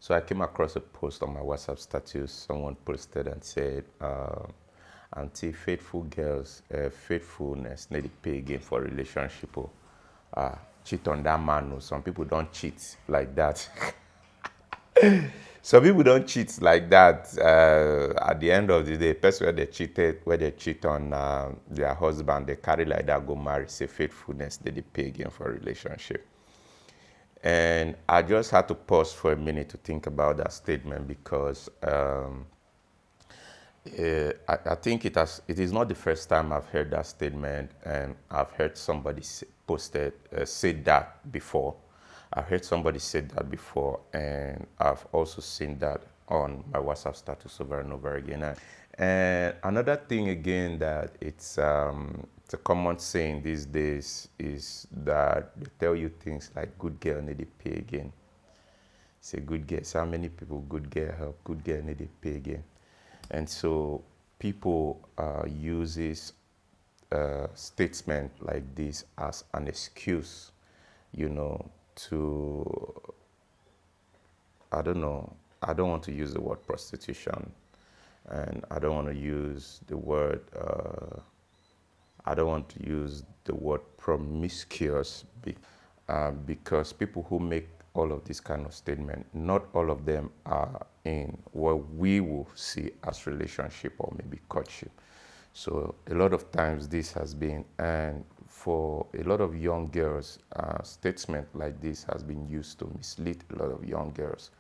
So I came across a post on my WhatsApp status. Someone posted and said, "Auntie, faithful girls, faithfulness need to pay again for relationship. Oh, cheat on that man. Oh. Some people don't cheat like that." Some people don't cheat like that. At the end of the day, person where they cheat on their husband, they carry like that, go marry, say faithfulness, they pay again for a relationship. And I just had to pause for a minute to think about that statement because I think it is not the first time I've heard that statement, and I've heard somebody say that before. I've heard somebody say that before, and I've also seen that on my WhatsApp status over and over again. And another thing again that it's a common saying these days is that they tell you things like "good girl need to pay again." Say good girl. So how many people good girl help? Good girl need to pay again. And so people uses statement like this as an excuse, to, I don't know, I don't want to use the word prostitution, and I don't want to use the word, promiscuous, because people who make all of this kind of statement, not all of them are in what we will see as relationship or maybe courtship. So a lot of times this has been, and for a lot of young girls, statement like this has been used to mislead a lot of young girls.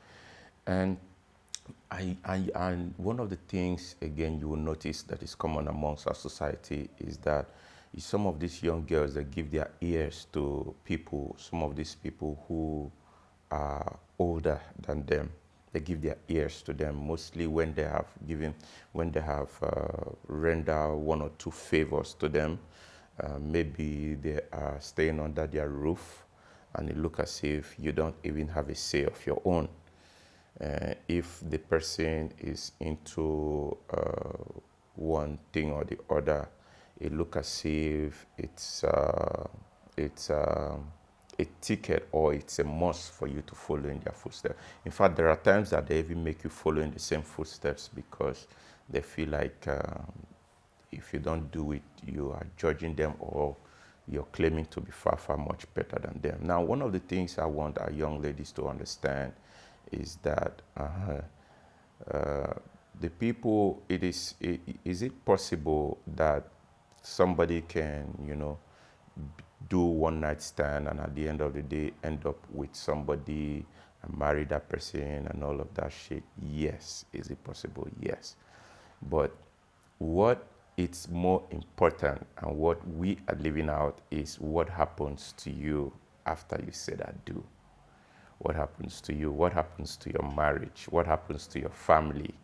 And and one of the things, again, you will notice that is common amongst our society is that some of these young girls that give their ears to people, some of these people who are older than them. They give their ears to them mostly when they have rendered one or two favors to them. Maybe they are staying under their roof, and it looks as if you don't even have a say of your own. If the person is into one thing or the other, it looks as if it's a ticket or it's a must for you to follow in their footsteps. In fact, there are times that they even make you follow in the same footsteps because they feel like if you don't do it, you are judging them or you're claiming to be far, far much better than them. Now, one of the things I want our young ladies to understand is that the people, is it possible that somebody can, do one night stand and at the end of the day end up with somebody and marry that person and all of that shit? Yes. Is it possible? Yes. But what it's more important and what we are living out is what happens to you after you said I do. What happens to you? What happens to your marriage? What happens to your family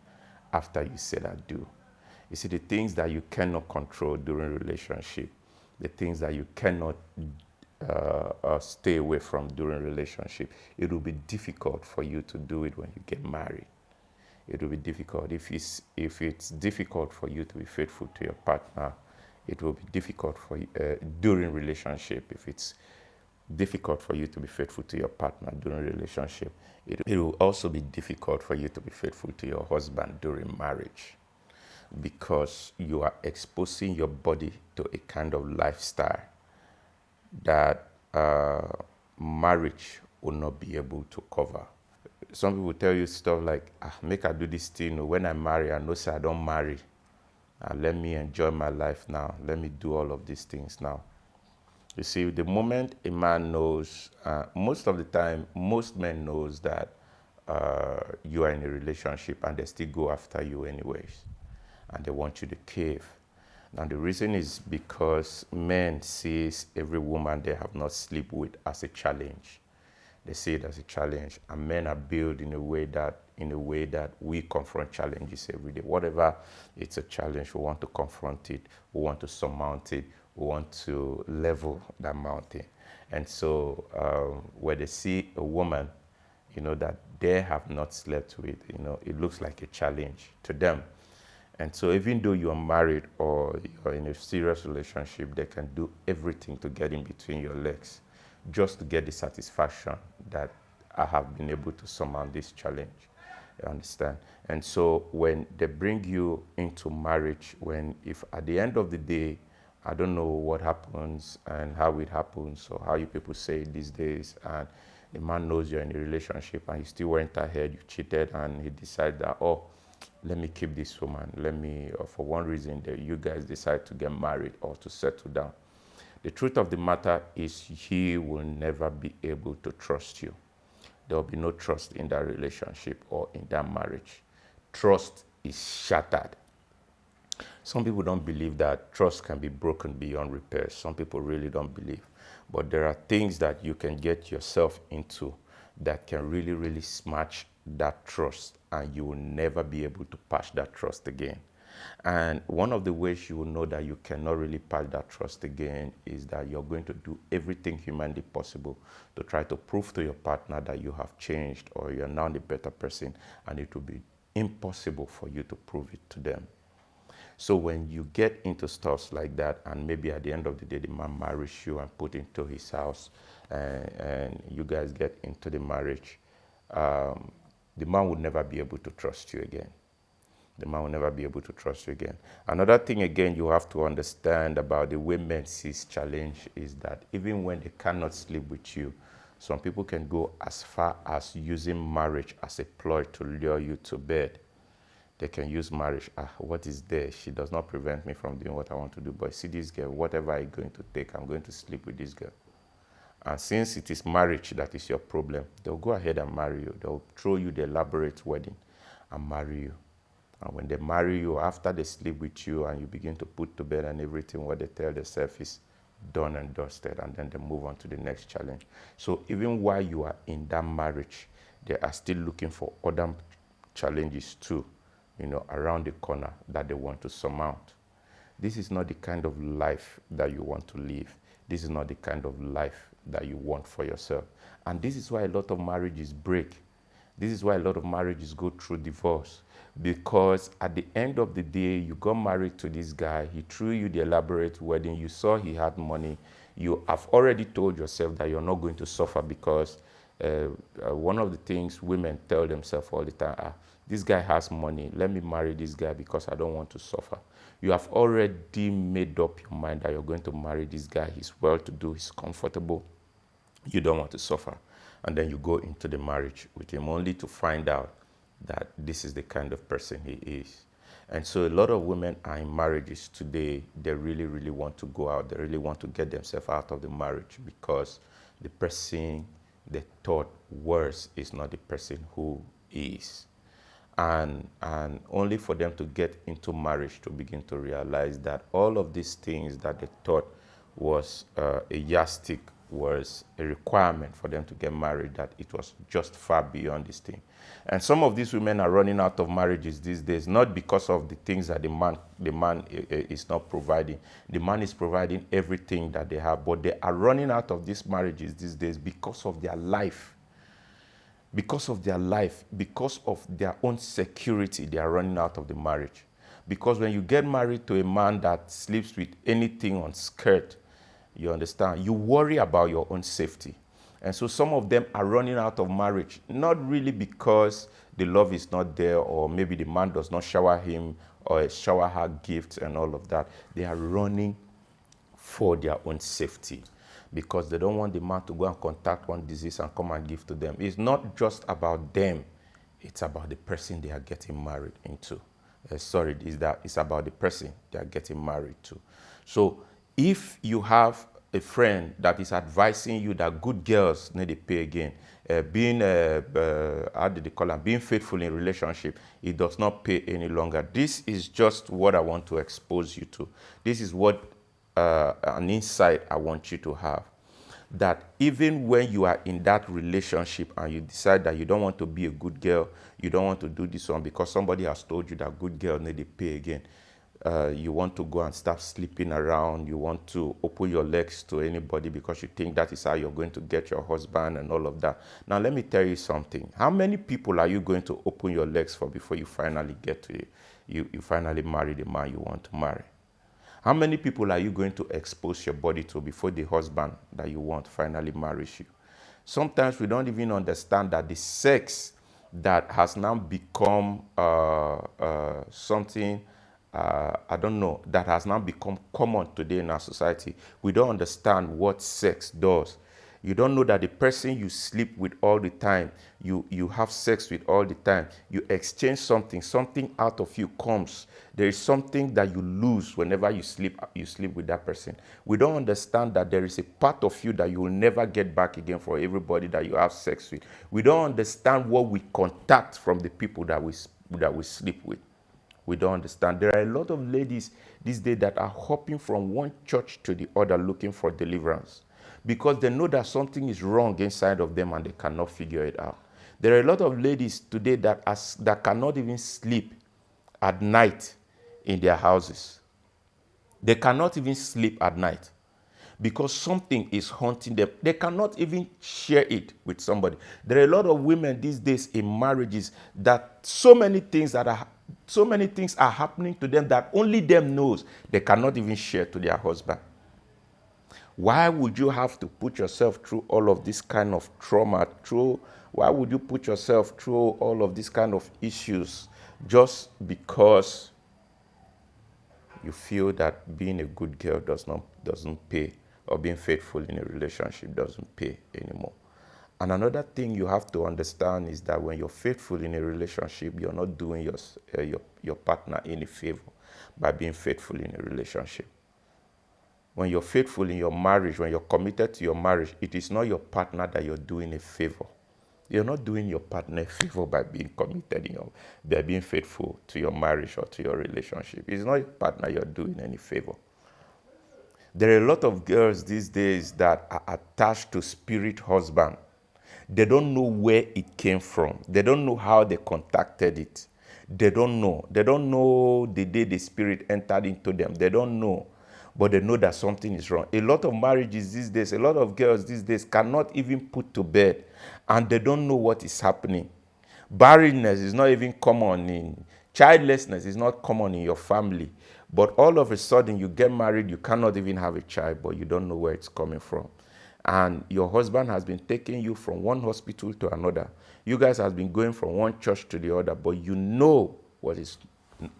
after you said I do? You see, the things that you cannot control during a relationship, the things that you cannot stay away from during a relationship, it will be difficult for you to do it when you get married. It will be difficult. If it's difficult for you to be faithful to your partner, it will be difficult for you during relationship. If it's difficult for you to be faithful to your partner during relationship, it will also be difficult for you to be faithful to your husband during marriage, because you are exposing your body to a kind of lifestyle that marriage will not be able to cover. Some people tell you stuff like, make I do this thing. When I marry, I know say I don't marry. Let me enjoy my life now. Let me do all of these things now. You see, the moment a man knows, most of the time, most men knows that you are in a relationship and they still go after you anyways. And they want you to cave. Now the reason is because men sees every woman they have not slept with as a challenge. They see it as a challenge, and men are built in a way that we confront challenges every day. Whatever it's a challenge, we want to confront it, we want to surmount it, we want to level that mountain. And so when they see a woman, that they have not slept with, it looks like a challenge to them. And so even though you are married or you're in a serious relationship, they can do everything to get in between your legs just to get the satisfaction that I have been able to surmount this challenge. You understand? And so when they bring you into marriage, when if at the end of the day, I don't know what happens and how it happens or how you people say it these days, and the man knows you're in a relationship and you still went ahead, you cheated, and he decided that, oh, let me keep this woman, let me, or for one reason, that you guys decide to get married or to settle down. The truth of the matter is he will never be able to trust you. There will be no trust in that relationship or in that marriage. Trust is shattered. Some people don't believe that trust can be broken beyond repair. Some people really don't believe. But there are things that you can get yourself into that can really, really smash that trust, and you will never be able to patch that trust again. And one of the ways you will know that you cannot really patch that trust again is that you're going to do everything humanly possible to try to prove to your partner that you have changed or you're now the better person, and it will be impossible for you to prove it to them. So when you get into stuff like that, and maybe at the end of the day, the man marries you and put into his house, and you guys get into the marriage, the man would never be able to trust you again. The man will never be able to trust you again. Another thing, again, you have to understand about the way men see challenge is that even when they cannot sleep with you, some people can go as far as using marriage as a ploy to lure you to bed. They can use marriage. What is there? She does not prevent me from doing what I want to do. But see this girl, whatever I'm going to take, I'm going to sleep with this girl. And since it is marriage that is your problem, they'll go ahead and marry you. They'll throw you the elaborate wedding and marry you. And when they marry you, after they sleep with you and you begin to put to bed and everything, what they tell themselves is done and dusted, and then they move on to the next challenge. So even while you are in that marriage, they are still looking for other challenges too, around the corner that they want to surmount. This is not the kind of life that you want to live. This is not the kind of life that you want for yourself. And this is why a lot of marriages break. This is why a lot of marriages go through divorce. Because at the end of the day, you got married to this guy, he threw you the elaborate wedding, you saw he had money, you have already told yourself that you're not going to suffer because one of the things women tell themselves all the time, this guy has money, let me marry this guy because I don't want to suffer. You have already made up your mind that you're going to marry this guy, he's well-to-do, he's comfortable, you don't want to suffer. And then you go into the marriage with him only to find out that this is the kind of person he is. And so a lot of women are in marriages today, they really, really want to go out, they really want to get themselves out of the marriage because the person they thought was is not the person who is. And only for them to get into marriage to begin to realize that all of these things that they thought was a yardstick, was a requirement for them to get married, that it was just far beyond this thing. And some of these women are running out of marriages these days, not because of the things that the man is not providing. The man is providing everything that they have, but they are running out of these marriages these days because of their life. Because of their life, because of their own security, they are running out of the marriage. Because when you get married to a man that sleeps with anything on skirt, you understand, you worry about your own safety. And so some of them are running out of marriage, not really because the love is not there or maybe the man does not shower him or shower her gifts and all of that. They are running for their own safety because they don't want the man to go and contact one disease and come and give to them. It's not just about them. It's about the person they are getting married into. It's about the person they are getting married to. So if you have a friend that is advising you that good girls need to pay again, being faithful in relationship, it does not pay any longer. This is just what I want to expose you to. This is what an insight I want you to have. That even when you are in that relationship and you decide that you don't want to be a good girl, you don't want to do this one because somebody has told you that good girls need to pay again. You want to go and start sleeping around, you want to open your legs to anybody because you think that is how you're going to get your husband and all of that. Now, let me tell you something. How many people are you going to open your legs for before you finally get to it? You finally marry the man you want to marry? How many people are you going to expose your body to before the husband that you want finally marries you? Sometimes we don't even understand that the sex that has now become something, I don't know, that has now become common today in our society. We don't understand what sex does. You don't know that the person you sleep with all the time, you have sex with all the time, you exchange something, something out of you comes. There is something that you lose whenever you sleep with that person. We don't understand that there is a part of you that you will never get back again for everybody that you have sex with. We don't understand what we contact from the people that we sleep with. We don't understand. There are a lot of ladies these days that are hopping from one church to the other looking for deliverance because they know that something is wrong inside of them and they cannot figure it out. There are a lot of ladies today that cannot even sleep at night in their houses. They cannot even sleep at night because something is haunting them. They cannot even share it with somebody. There are a lot of women these days in marriages that so many things are happening to them that only them knows. They cannot even share to their husband. Why would you have to put yourself through all of this kind of trauma? Why would you put yourself through all of these kind of issues just because you feel that being a good girl doesn't pay, or being faithful in a relationship doesn't pay anymore? And another thing you have to understand is that when you're faithful in a relationship, you're not doing your partner any favor by being faithful in a relationship. When you're faithful in your marriage, when you're committed to your marriage, it is not your partner that you're doing a favor. You're not doing your partner a favor by being committed, by being faithful to your marriage or to your relationship. It's not your partner you're doing any favor. There are a lot of girls these days that are attached to spirit husband. They don't know where it came from. They don't know how they contacted it. They don't know. They don't know the day the spirit entered into them. They don't know. But they know that something is wrong. A lot of marriages these days, a lot of girls these days cannot even put to bed, and they don't know what is happening. Barrenness is not even common. Childlessness is not common in your family. But all of a sudden, you get married, you cannot even have a child, but you don't know where it's coming from. And your husband has been taking you from one hospital to another. You guys have been going from one church to the other, but you know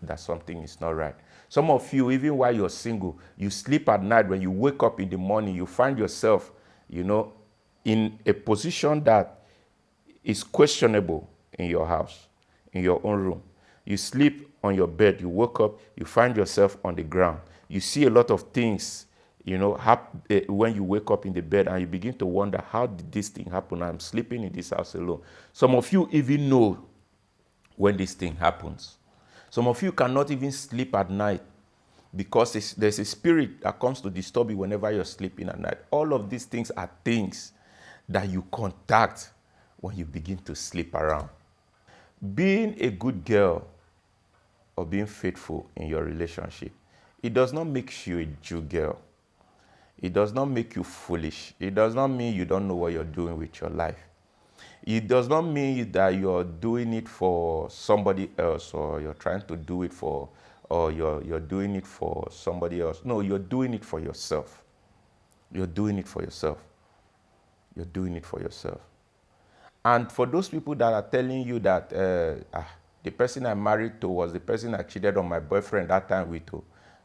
that something is not right. Some of you, even while you're single, you sleep at night. When you wake up in the morning, you find yourself, in a position that is questionable in your house, in your own room. You sleep on your bed, you wake up, you find yourself on the ground. You see a lot of things, when you wake up in the bed, and you begin to wonder, how did this thing happen? I'm sleeping in this house alone. Some of you even know when this thing happens. Some of you cannot even sleep at night because there's a spirit that comes to disturb you whenever you're sleeping at night. All of these things are things that you contact when you begin to sleep around. Being a good girl or being faithful in your relationship, it does not make you a Jew girl. It does not make you foolish. It does not mean you don't know what you're doing with your life. It does not mean that you're doing it for somebody else, or you're trying to do it for, or you're doing it for somebody else. No, you're doing it for yourself. You're doing it for yourself. You're doing it for yourself. And for those people that are telling you that the person I married to was the person I cheated on my boyfriend that time with,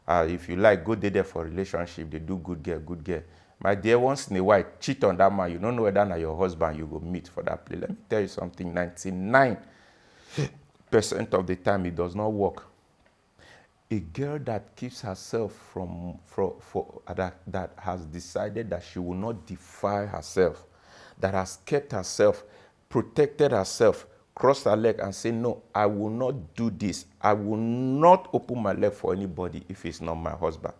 if you like, go there for a relationship, they do good girl, good girl. My dear, once in a while, cheat on that man. You don't know whether that's your husband you go meet for that play. Let me tell you something, 99% of the time it does not work. A girl that keeps herself that has decided that she will not defile herself, that has kept herself, protected herself, crossed her leg and say, no, I will not do this. I will not open my leg for anybody if it's not my husband.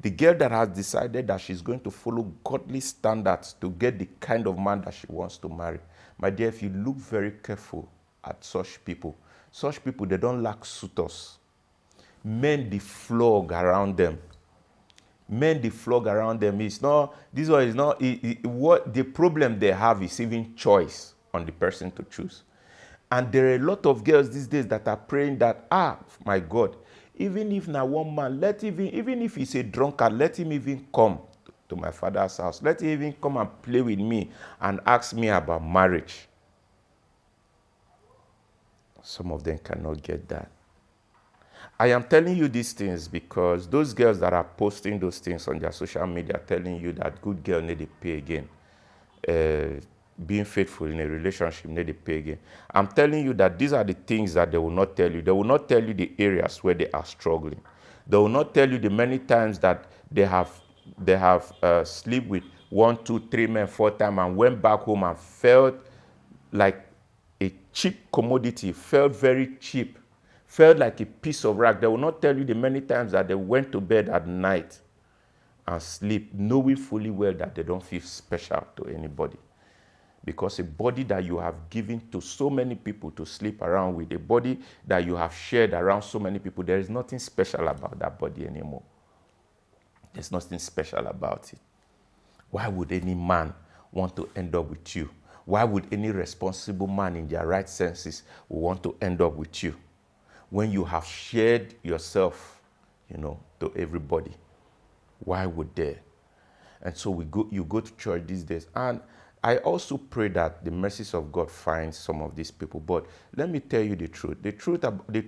The girl that has decided that she's going to follow godly standards to get the kind of man that she wants to marry. My dear, if you look very careful at such people, they don't lack suitors. Men, they flog around them. It's not, this one is not, what the problem they have is even choice on the person to choose. And there are a lot of girls these days that are praying that, my God, even if now one man, even if he's a drunkard, let him even come to my father's house. Let him even come and play with me and ask me about marriage. Some of them cannot get that. I am telling you these things because those girls that are posting those things on their social media telling you that good girl need to pay again, being faithful in a relationship need to pay again. I'm telling you that these are the things that they will not tell you. They will not tell you the areas where they are struggling. They will not tell you the many times that they have slept with 1, 2, 3 men 4 times and went back home and felt like a cheap commodity, felt very cheap, felt like a piece of rag. They will not tell you the many times that they went to bed at night and sleep, knowing fully well that they don't feel special to anybody. Because a body that you have given to so many people to sleep around with, a body that you have shared around so many people, there is nothing special about that body anymore. There's nothing special about it. Why would any man want to end up with you? Why would any responsible man in their right senses want to end up with you when you have shared yourself, to everybody? Why would they? And so you go to church these days. And I also pray that the mercies of God find some of these people. But let me tell you the truth.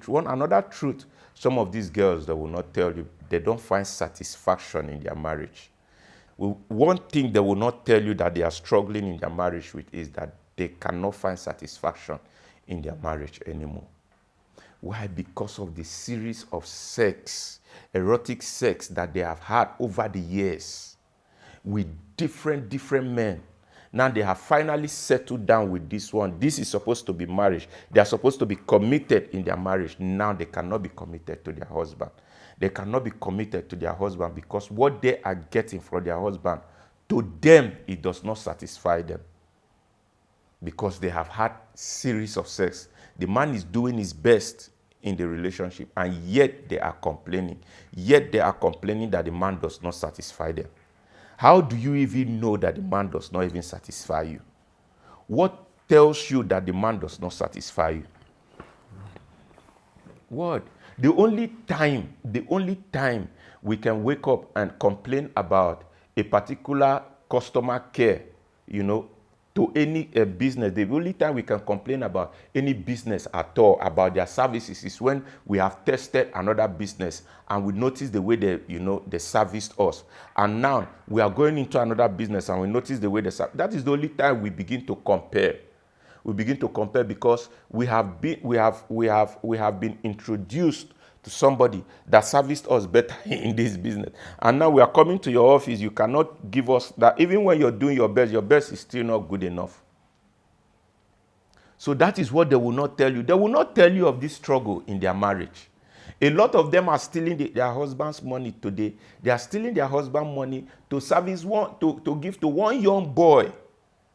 Another truth, some of these girls that will not tell you, they don't find satisfaction in their marriage. One thing they will not tell you that they are struggling in their marriage with is that they cannot find satisfaction in their marriage anymore. Why? Because of the series of erotic sex that they have had over the years with different men. Now they have finally settled down with this one. This is supposed to be marriage. They are supposed to be committed in their marriage. Now they cannot be committed to their husband. They cannot be committed to their husband because what they are getting from their husband, to them, it does not satisfy them. Because they have had series of sex. The man is doing his best in the relationship, and yet they are complaining. Yet they are complaining that the man does not satisfy them. How do you even know that the man does not even satisfy you? What tells you that the man does not satisfy you? What? The only time we can wake up and complain about a particular customer care, to any business, the only time we can complain about any business at all, about their services, is when we have tested another business and we notice the way they serviced us. And now we are going into another business and we notice the way they service. That is the only time we begin to compare. We begin to compare because we have been introduced to somebody that serviced us better in this business. And now we are coming to your office. You cannot give us that. Even when you're doing your best is still not good enough. So that is what they will not tell you. They will not tell you of this struggle in their marriage. A lot of them are stealing their husband's money today. They are stealing their husband's money to service to give to one young boy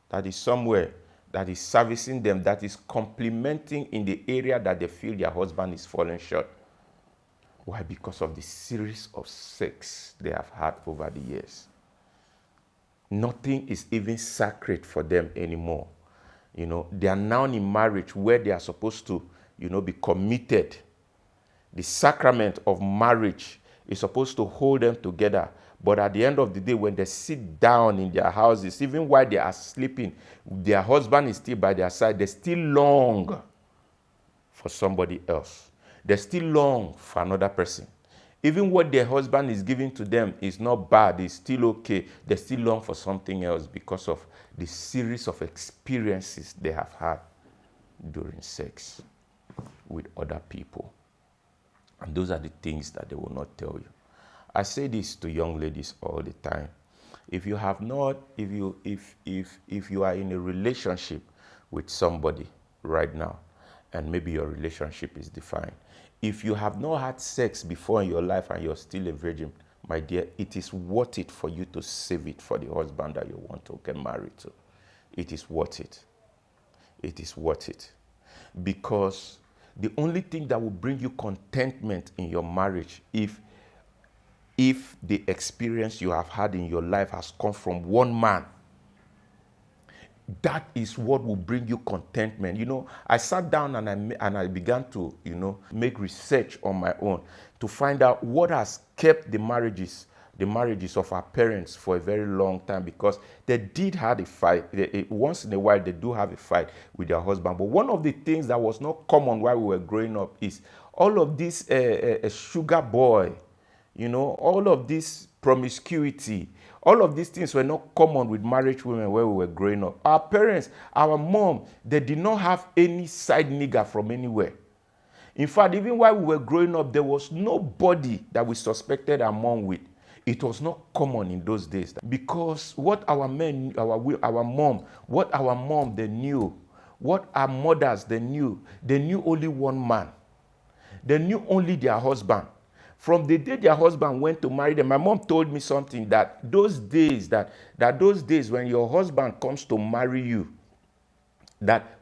that is somewhere, that is servicing them, that is complementing in the area that they feel their husband is falling short. Why? Because of the series of sex they have had over the years. Nothing is even sacred for them anymore. They are now in marriage where they are supposed to, be committed. The sacrament of marriage is supposed to hold them together. But at the end of the day, when they sit down in their houses, even while they are sleeping, their husband is still by their side. They still long for somebody else. They still long for another person. Even what their husband is giving to them is not bad, it's still okay. They still long for something else because of the series of experiences they have had during sex with other people. And those are the things that they will not tell you. I say this to young ladies all the time. If you have not, if you are in a relationship with somebody right now, and maybe your relationship is defined, if you have not had sex before in your life and you're still a virgin, my dear, it is worth it for you to save it for the husband that you want to get married to. It is worth it. It is worth it. Because the only thing that will bring you contentment in your marriage, if the experience you have had in your life has come from one man, that is what will bring you contentment. I sat down and I began to, make research on my own to find out what has kept the marriages the marriages of our parents for a very long time because they did have a fight. Once in a while, they do have a fight with their husband. But one of the things that was not common while we were growing up is all of this sugar boy, all of this promiscuity, all of these things were not common with married women where we were growing up. Our parents, our mom, they did not have any side nigger from anywhere. In fact, even while we were growing up, there was nobody that we suspected our mom with. It was not common in those days because what our men, our mom, what our mom they knew, what our mothers they knew only one man. They knew only their husband. From the day their husband went to marry them, my mom told me something that those days when your husband comes to marry you, that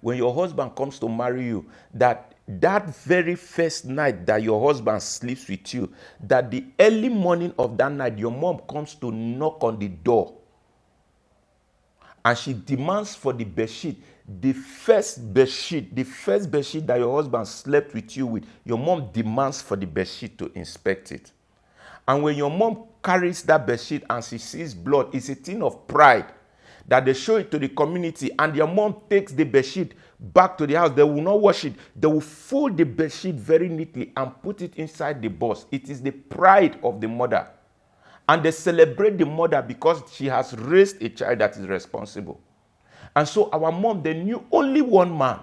very first night that your husband sleeps with you, that the early morning of that night, your mom comes to knock on the door and she demands for the bedsheet. The first bedsheet that your husband slept with you with, your mom demands for the bedsheet to inspect it. And when your mom carries that bedsheet and she sees blood, it's a thing of pride that they show it to the community, and your mom takes the bedsheet back to the house. They will not wash it. They will fold the bedsheet very neatly and put it inside the box. It is the pride of the mother. And they celebrate the mother because she has raised a child that is responsible. And so our mom, they knew only one man.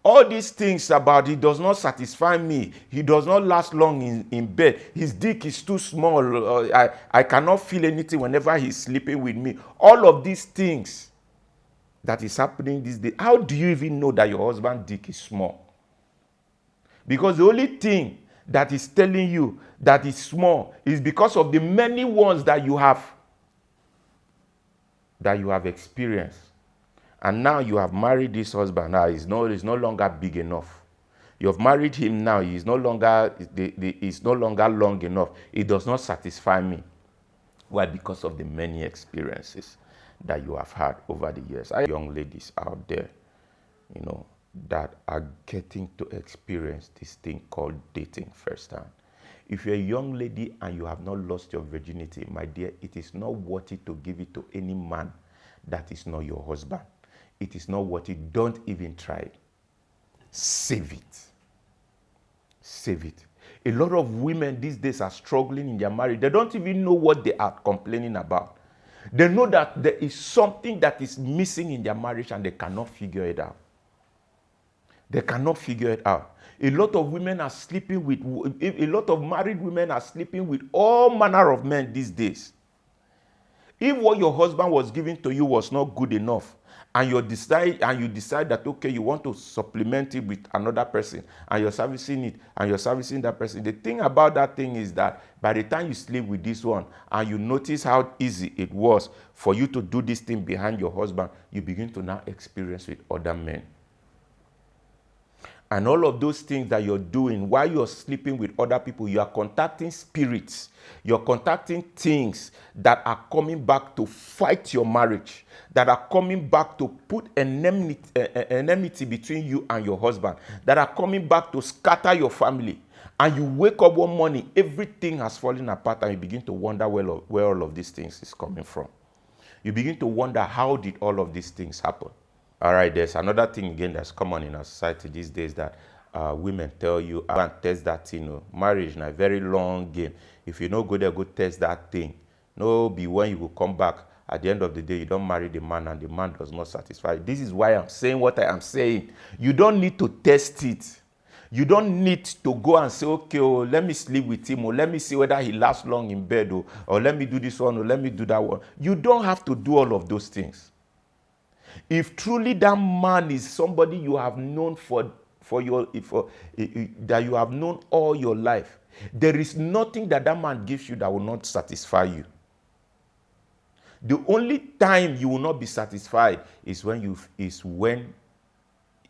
All these things about he does not satisfy me, he does not last long in bed, his dick is too small, I cannot feel anything whenever he's sleeping with me. All of these things that is happening these days, how do you even know that your husband's dick is small? Because the only thing that is telling you that is small is because of the many ones that you have experienced. And now you have married this husband. Now he's no longer big enough. You have married him now. He's no longer long enough. It does not satisfy me. Why? Because of the many experiences that you have had over the years. Young ladies out there, that are getting to experience this thing called dating firsthand. If you're a young lady and you have not lost your virginity, my dear, it is not worth it to give it to any man that is not your husband. It is not worth it. Don't even try it. Save it. Save it. A lot of women these days are struggling in their marriage. They don't even know what they are complaining about. They know that there is something that is missing in their marriage and they cannot figure it out. They cannot figure it out. A lot of women are sleeping with, a lot of married women are sleeping with all manner of men these days. If what your husband was giving to you was not good enough, and you decide that, okay, you want to supplement it with another person, and you're servicing it, and you're servicing that person, the thing about that thing is that by the time you sleep with this one, and you notice how easy it was for you to do this thing behind your husband, you begin to now experience with other men. And all of those things that you're doing while you're sleeping with other people, you are contacting spirits. You're contacting things that are coming back to fight your marriage, that are coming back to put enmity between you and your husband, that are coming back to scatter your family. And you wake up one morning, everything has fallen apart, and you begin to wonder where all of these things is coming from. You begin to wonder, how did all of these things happen? All right, there's another thing again that's common in our society these days that women tell you, I want to test that thing. Marriage is a very long game. If you no go there, go test that thing. No, be when you will come back. At the end of the day, you don't marry the man and the man does not satisfy you. This is why I'm saying what I am saying. You don't need to test it. You don't need to go and say, okay, let me sleep with him, or let me see whether he lasts long in bed, or let me do this one, or let me do that one. You don't have to do all of those things. If truly that man is somebody you have known that you have known all your life, there is nothing that man gives you that will not satisfy you. The only time you will not be satisfied is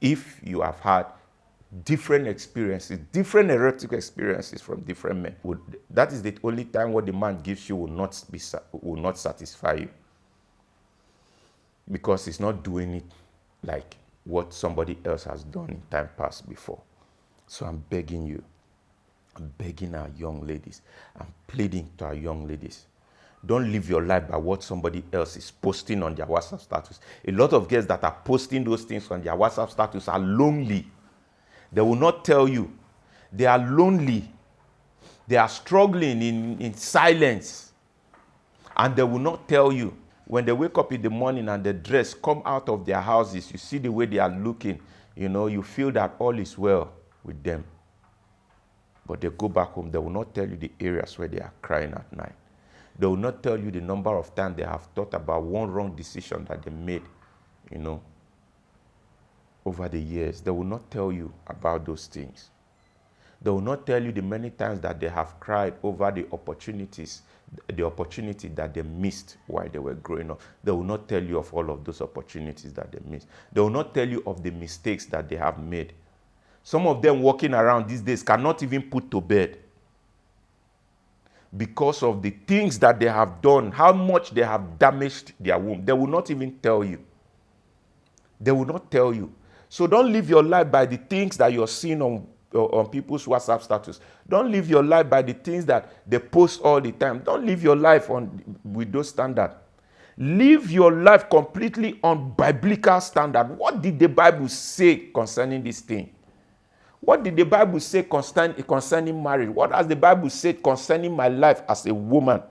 if you have had different experiences, different erotic experiences from different men. That is the only time what the man gives you will not satisfy you. Because it's not doing it like what somebody else has done in time past before. So I'm begging you, I'm begging our young ladies. I'm pleading to our young ladies. Don't live your life by what somebody else is posting on their WhatsApp status. A lot of girls that are posting those things on their WhatsApp status are lonely. They will not tell you. They are lonely. They are struggling in silence. And they will not tell you. When they wake up in the morning and they dress, come out of their houses, you see the way they are looking, you feel that all is well with them. But they go back home, they will not tell you the areas where they are crying at night. They will not tell you the number of times they have thought about one wrong decision that they made, over the years. They will not tell you about those things. They will not tell you the many times that they have cried over the opportunity that they missed while they were growing up. They will not tell you of all of those opportunities that they missed. They will not tell you of the mistakes that they have made. Some of them walking around these days cannot even put to bed because of the things that they have done, how much they have damaged their womb. They will not even tell you. They will not tell you. So don't live your life by the things that you're seeing on people's WhatsApp status. Don't live your life by the things that they post all the time. Don't live your life with those standards. Live your life completely on biblical standard. What did the Bible say concerning this thing? What did the Bible say concerning marriage? What has the Bible said concerning my life as a woman?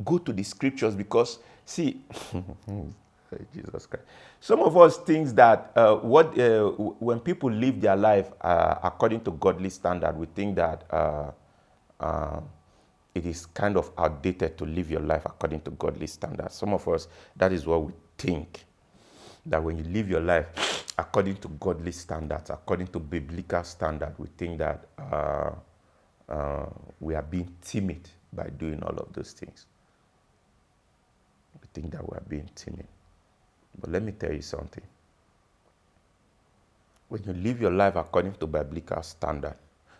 Go to the scriptures because, see, Jesus Christ. Some of us think that when people live their life according to godly standard, we think that it is kind of outdated to live your life according to godly standards. Some of us, that is what we think. That when you live your life according to godly standards, according to biblical standard, we think that we are being timid by doing all of those things. We think that we are being timid. But let me tell you something. When you live your life according to biblical standard,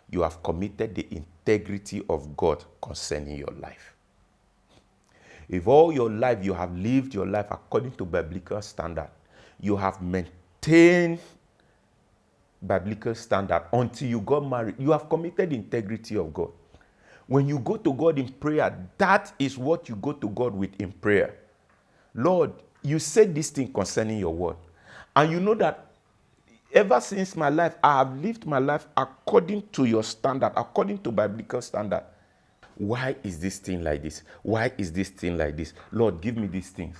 you have committed the integrity of God concerning your life. If all your life you have lived your life according to biblical standard, you have maintained biblical standard until you got married, you have committed the integrity of God. When you go to God in prayer, that is what you go to God with in prayer. Lord, you said this thing concerning your word. And you know that ever since my life, I have lived my life according to your standard, according to biblical standard. Why is this thing like this? Why is this thing like this? Lord, give me these things.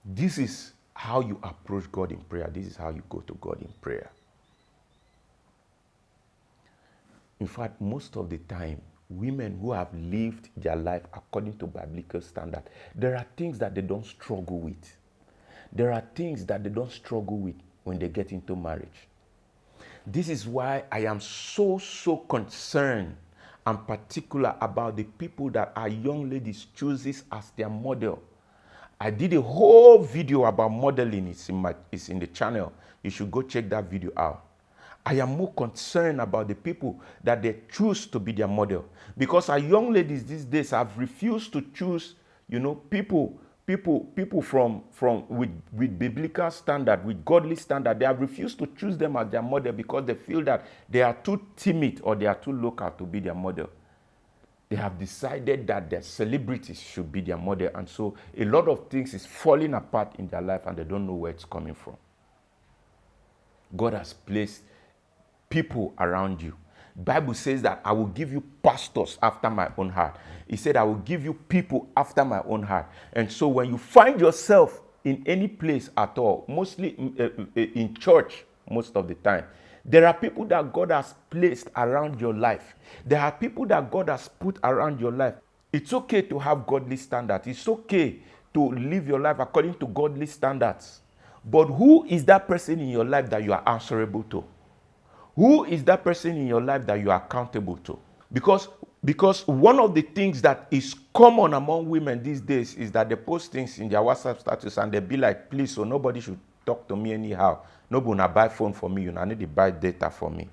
This is how you approach God in prayer. This is how you go to God in prayer. In fact, most of the time, women who have lived their life according to biblical standard, there are things that they don't struggle with. There are things that they don't struggle with when they get into marriage. This is why I am so concerned and particular about the people that our young ladies chooses as their model. I did a whole video about modeling. It's in the channel. You should go check that video out. I am more concerned about the people that they choose to be their model. Because our young ladies these days have refused to choose, people from with biblical standard, with godly standard. They have refused to choose them as their model because they feel that they are too timid or they are too local to be their model. They have decided that their celebrities should be their model. And so a lot of things is falling apart in their life and they don't know where it's coming from. God has placed people around you. Bible says that I will give you pastors after my own heart. He said, I will give you people after my own heart. And so when you find yourself in any place at all, mostly in church most of the time, there are people that God has placed around your life. There are people that God has put around your life. It's okay to have godly standards. It's okay to live your life according to godly standards. But who is that person in your life that you are answerable to? Who is that person in your life that you are accountable to? Because one of the things that is common among women these days is that they post things in their WhatsApp status and they be like, please, so nobody should talk to me anyhow. Nobody will buy phone for me. You need to buy data for me.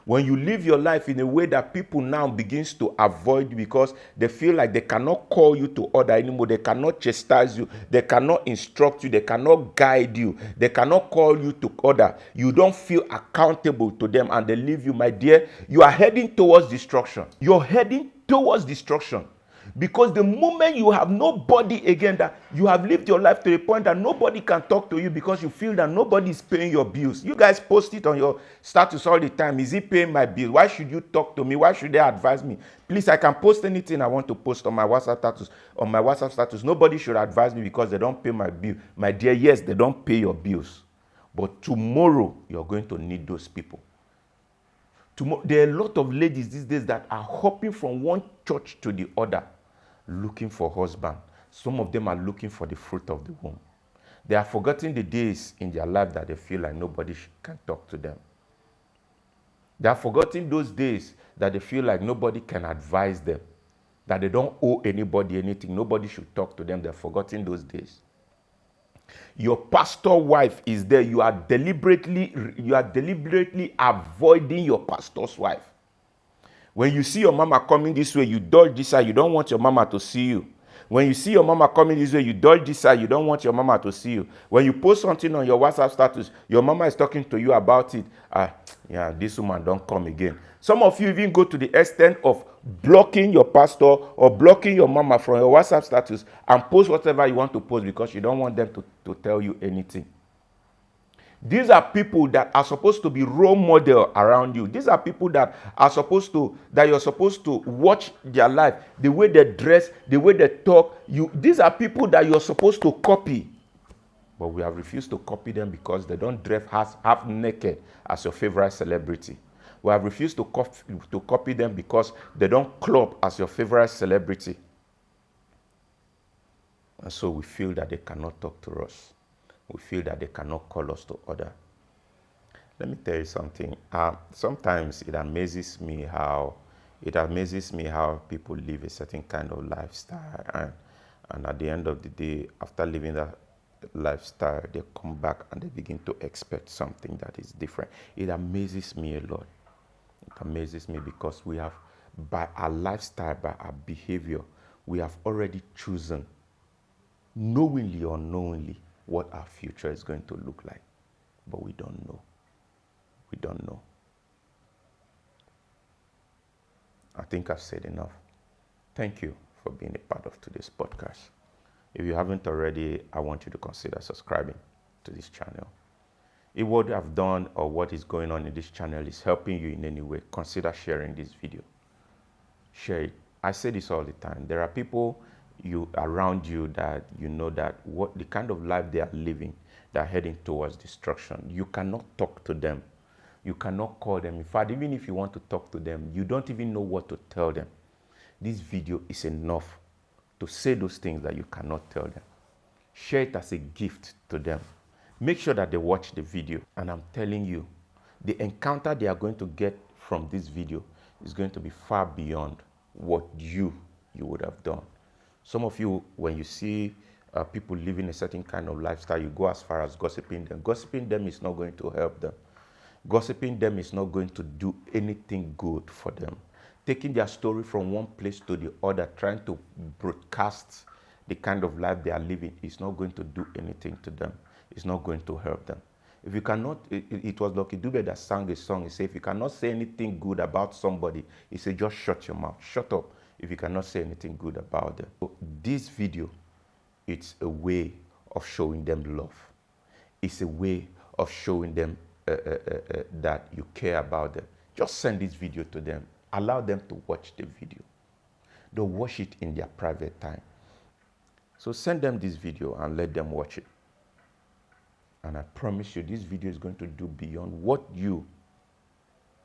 When you live your life in a way that people now begins to avoid you because they feel like they cannot call you to order anymore, they cannot chastise you, they cannot instruct you, they cannot guide you, they cannot call you to order, you don't feel accountable to them and they leave you, my dear, you are heading towards destruction. You're heading towards destruction. Because the moment you have nobody again, that you have lived your life to a point that nobody can talk to you because you feel that nobody is paying your bills. You guys post it on your status all the time. Is he paying my bill? Why should you talk to me? Why should they advise me? Please, I can post anything I want to post on my WhatsApp status. On my WhatsApp status, nobody should advise me because they don't pay my bill. My dear, yes, they don't pay your bills. But tomorrow, you're going to need those people. Tomorrow, there are a lot of ladies these days that are hopping from one church to the other, looking for husband. Some of them are looking for the fruit of the womb. They are forgetting the days in their life that they feel like nobody can talk to them. They are forgetting those days that they feel like nobody can advise them, that they don't owe anybody anything, nobody should talk to them. They're forgetting those days. Your pastor wife is there. You are deliberately avoiding your pastor's wife. When you see your mama coming this way, you dodge this side. You don't want your mama to see you. When you see your mama coming this way, you dodge this side. You don't want your mama to see you. When you post something on your WhatsApp status, your mama is talking to you about it. Yeah, this woman don't come again. Some of you even go to the extent of blocking your pastor or blocking your mama from your WhatsApp status and post whatever you want to post because you don't want them to tell you anything. These are people that are supposed to be role model around you. These are people that you're supposed to watch their life, the way they dress, the way they talk. These are people that you're supposed to copy. But we have refused to copy them because they don't dress half naked as your favorite celebrity. We have refused to copy them because they don't club as your favorite celebrity. And so we feel that they cannot talk to us. We feel that they cannot call us to order. Let me tell you something. Sometimes it amazes me how people live a certain kind of lifestyle, and at the end of the day, after living that lifestyle, they come back and they begin to expect something that is different. It amazes me a lot. It amazes me because we have, by our lifestyle, by our behavior, we have already chosen, knowingly or unknowingly, what our future is going to look like. But we don't know. We don't know. I think I've said enough. Thank you for being a part of today's podcast. If you haven't already, I want you to consider subscribing to this channel. If what I've done or what is going on in this channel is helping you in any way, consider sharing this video. Share it. I say this all the time. There are people around you that you know that what the kind of life they are living, they're heading towards destruction. You cannot talk to them. You cannot call them. In fact, even if you want to talk to them, you don't even know what to tell them. This video is enough to say those things that you cannot tell them. Share it as a gift to them. Make sure that they watch the video. And I'm telling you, the encounter they are going to get from this video is going to be far beyond what you would have done. Some of you, when you see people living a certain kind of lifestyle, you go as far as gossiping them. Gossiping them is not going to help them. Gossiping them is not going to do anything good for them. Taking their story from one place to the other, trying to broadcast the kind of life they are living is not going to do anything to them. It's not going to help them. If you cannot, it was Lucky Dube that sang a song. He said, if you cannot say anything good about somebody, he said, just shut your mouth. Shut up if you cannot say anything good about them. So this video, it's a way of showing them love. It's a way of showing them that you care about them. Just send this video to them. Allow them to watch the video. They'll watch it in their private time. So send them this video and let them watch it. And I promise you, this video is going to do beyond what you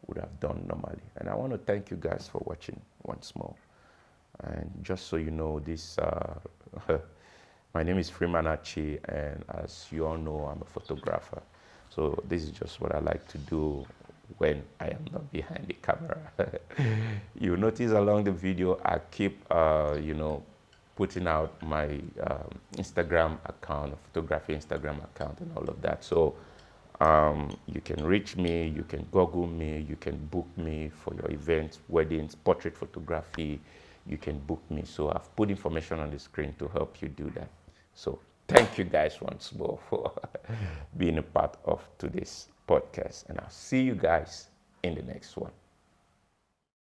would have done normally. And I want to thank you guys for watching once more. And just so you know, my name is Freeman Achi, and as you all know, I'm a photographer. So this is just what I like to do when I am not behind the camera. You notice along the video, I keep, putting out my Instagram account, photography Instagram account and all of that. So You can reach me, you can Google me, you can book me for your events, weddings, portrait photography. You can book me. So I've put information on the screen to help you do that. So thank you guys once more for being a part of today's podcast. And I'll see you guys in the next one.